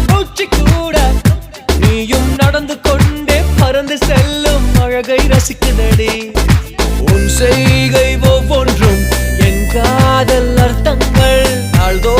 மூச்சு கூட நீயும் நடந்து கொண்டே பறந்து செல்லும் அழகை ரசிக்குதடி உன் செய்கை ஒவ்வொன்றும் என் காதல் அர்த்தங்கள் நாள்தோ